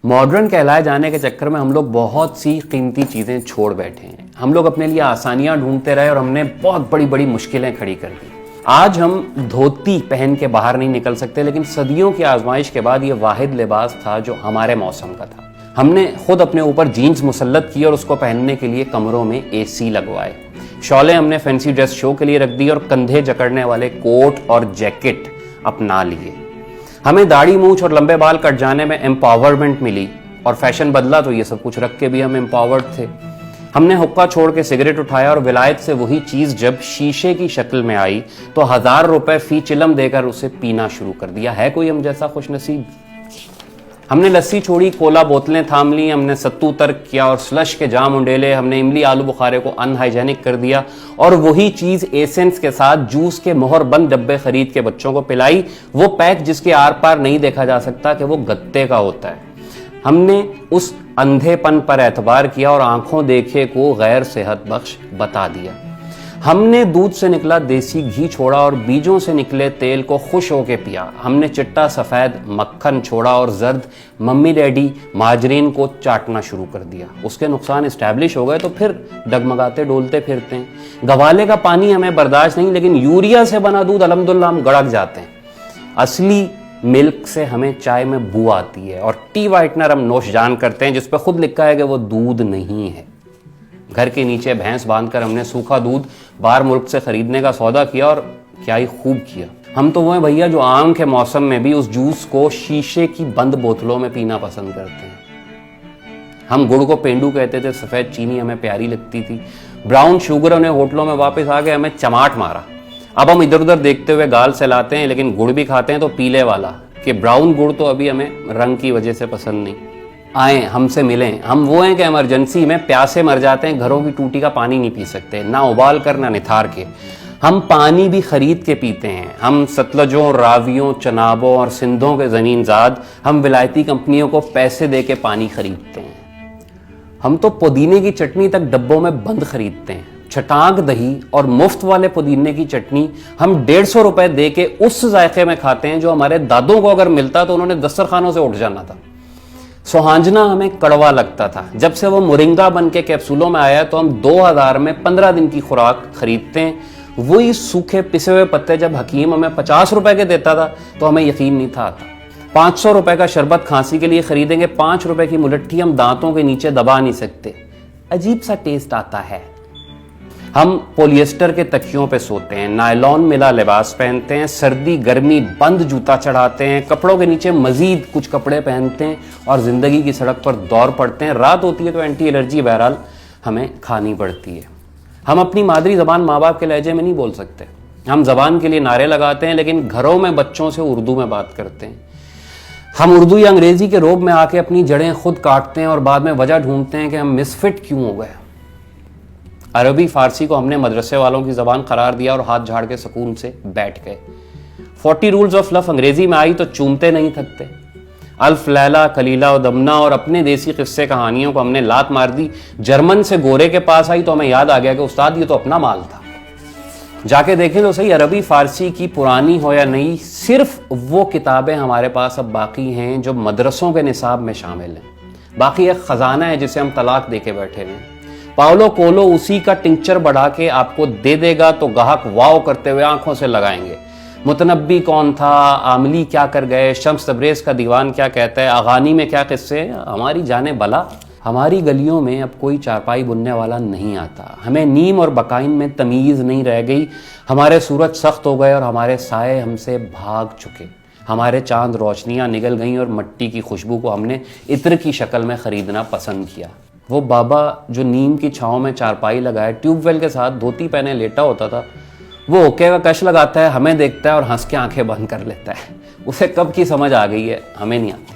Modern कहलाए जाने के चक्कर में हम लोग बहुत सी कीमती चीज़ें छोड़ बैठे हैं। हम लोग अपने लिए आसानियां ढूंढते रहे और हमने बहुत बड़ी बड़ी मुश्किलें खड़ी कर दी। आज हम धोती पहन के बाहर नहीं निकल सकते, लेकिन सदियों की आजमाइश के बाद ये वाहिद लिबास था जो हमारे मौसम का था। हमने खुद अपने ऊपर जीन्स मुसल्लत की और उसको पहनने के लिए कमरों में एसी लगवाए। शॉलें हमने फैंसी ड्रेस शो के लिए रख दी और कंधे जकड़ने वाले कोट और जैकेट अपना लिए। हमें दाढ़ी मूंछ और लंबे बाल कट जाने में एम्पावरमेंट मिली और फैशन बदला तो ये सब कुछ रख के भी हम एम्पावर्ड थे। हमने हुक्का छोड़ के सिगरेट उठाया और विलायत से वही चीज जब शीशे की शक्ल में आई तो 1000 रुपए फी चिलम देकर उसे पीना शुरू कर दिया। है कोई हम जैसा खुशनसीब? हमने लस्सी छोड़ी, कोला बोतलें थाम ली, हमने सत्तू तर्क किया और स्लश के जाम उंडेले, हमने इमली आलू बुखारे को अनहाइजेनिक कर दिया और वही चीज एसेंस के साथ जूस के मोहर बंद डब्बे खरीद के बच्चों को पिलाई, वो पैक जिसके आर पार नहीं देखा जा सकता कि वो गत्ते का होता है। हमने उस अंधेपन पर एतबार किया और आंखों देखे को गैर सेहत बख्श बता दिया। हमने दूध से निकला देसी घी छोड़ा और बीजों से निकले तेल को खुश होके पिया। हमने चिट्टा सफेद मक्खन छोड़ा और जर्द मम्मी डैडी माजरीन को चाटना शुरू कर दिया। उसके नुकसान इस्टेब्लिश हो गए तो फिर डगमगाते डोलते फिरते हैं। गवाले का पानी हमें बर्दाश्त नहीं, लेकिन यूरिया से बना दूध अल्हम्दुलिल्लाह हम गड़क जाते हैं। असली मिल्क से हमें चाय में बू आती है और टी वाइटनर हम नोशजान करते हैं जिस पर खुद लिखा है कि वो दूध नहीं है। घर के नीचे भैंस बांधकर हमने सूखा दूध बाहर मुल्क से खरीदने का सौदा किया और क्या ही खूब किया। हम तो वो हैं भैया जो आम के मौसम में भी उस जूस को शीशे की बंद बोतलों में पीना पसंद करते हैं। हम गुड़ को पेंडू कहते थे, सफेद चीनी हमें प्यारी लगती थी। ब्राउन शुगर ने होटलों में वापस आके हमें चमाट मारा। अब हम इधर उधर देखते हुए गाल सहलाते हैं, लेकिन गुड़ भी खाते हैं तो पीले वाला, कि ब्राउन गुड़ तो अभी हमें रंग की वजह से पसंद नहीं। आए हमसे मिलें। हम वो हैं कि इमरजेंसी में प्यासे मर जाते हैं, घरों की टूटी का पानी नहीं पी सकते, ना उबाल कर ना निथार के। हम पानी भी खरीद के पीते हैं। हम सतलजों, रावियों, चनाबों और सिंधों के ज़मीनज़ाद हम विलायती कंपनियों को पैसे दे के पानी खरीदते हैं। हम तो पुदीने की चटनी तक डब्बों में बंद खरीदते हैं। छटाक दही और मुफ्त वाले पुदीने की चटनी हम 150 रुपए दे के उस जायके में खाते हैं जो हमारे दादों को अगर मिलता तो उन्होंने दस्तरखानों से उठ जाना था। सोहांजना हमें कड़वा लगता था। जब से वो मोरिंगा बन के कैप्सूलों में आया तो हम 2000 में 15 दिन की खुराक खरीदते हैं। वही सूखे पिसे हुए पत्ते जब हकीम हमें 50 रुपए के देता था तो हमें यकीन नहीं था आता। 500 रुपए का शरबत खांसी के लिए खरीदेंगे, 5 रुपए की मुलट्ठी हम दांतों के नीचे दबा नहीं सकते, अजीब सा टेस्ट आता है। हम पॉलिएस्टर के तकियों पे सोते हैं, नायलॉन मिला लिबास पहनते हैं, सर्दी गर्मी बंद जूता चढ़ाते हैं, कपड़ों के नीचे मजीद कुछ कपड़े पहनते हैं और जिंदगी की सड़क पर दौड़ पड़ते हैं। रात होती है तो एंटी एलर्जी बहरहाल हमें खानी पड़ती है। हम अपनी मादरी जबान माँ बाप के लहजे में नहीं बोल सकते। हम जबान के लिए नारे लगाते हैं, लेकिन घरों में बच्चों से उर्दू में बात करते हैं। हम उर्दू या अंग्रेजी के रोब में आके अपनी जड़ें खुद काटते हैं और बाद में वजह ढूंढते हैं कि हम मिसफिट क्यों हो गए। अरबी फारसी को हमने मदरसे वालों की जबान करार दिया और हाथ झाड़ के सुकून से बैठ गए। 40 रूल्स ऑफ लव अंग्रेजी में आई तो चूमते नहीं थकते। अल्फ लैला कलीला और दमना और अपने देसी किस्से कहानियों को हमने लात मार दी। जर्मन से गोरे के पास आई तो हमें याद आ गया कि उस्ताद ये तो अपना माल था। जाके देखें तो सही, अरबी फारसी की पुरानी हो या नई, सिर्फ वो किताबें हमारे पास अब बाकी हैं जो मदरसों के निसाब में शामिल हैं। बाकी एक खजाना है जिसे हम तलाक दे के बैठे हैं। पाउलो कोलो उसी का टिंचर बढ़ा के आपको दे देगा तो गाहक वाव करते हुए आंखों से लगाएंगे। मुतनब्बी कौन था, आमली क्या कर गए, शम्स तब्रेज़ का दीवान क्या कहता है, अगानी में क्या किस्से, हमारी जाने भला। हमारी गलियों में अब कोई चारपाई बुनने वाला नहीं आता। हमें नीम और बकाइन में तमीज़ नहीं रह गई। हमारे सूरज सख्त हो गए और हमारे साए हमसे भाग चुके। हमारे चांद रोशनियाँ निगल गईं और मट्टी की खुशबू को हमने इत्र की शक्ल में ख़रीदना पसंद किया। वो बाबा जो नीम की छाँव में चारपाई लगाए, ट्यूबवेल के साथ धोती पहने लेटा होता था, वो ओके का कश लगाता है, हमें देखता है और हंस के आंखें बंद कर लेता है। उसे कब की समझ आ गई है हमें नहीं आती।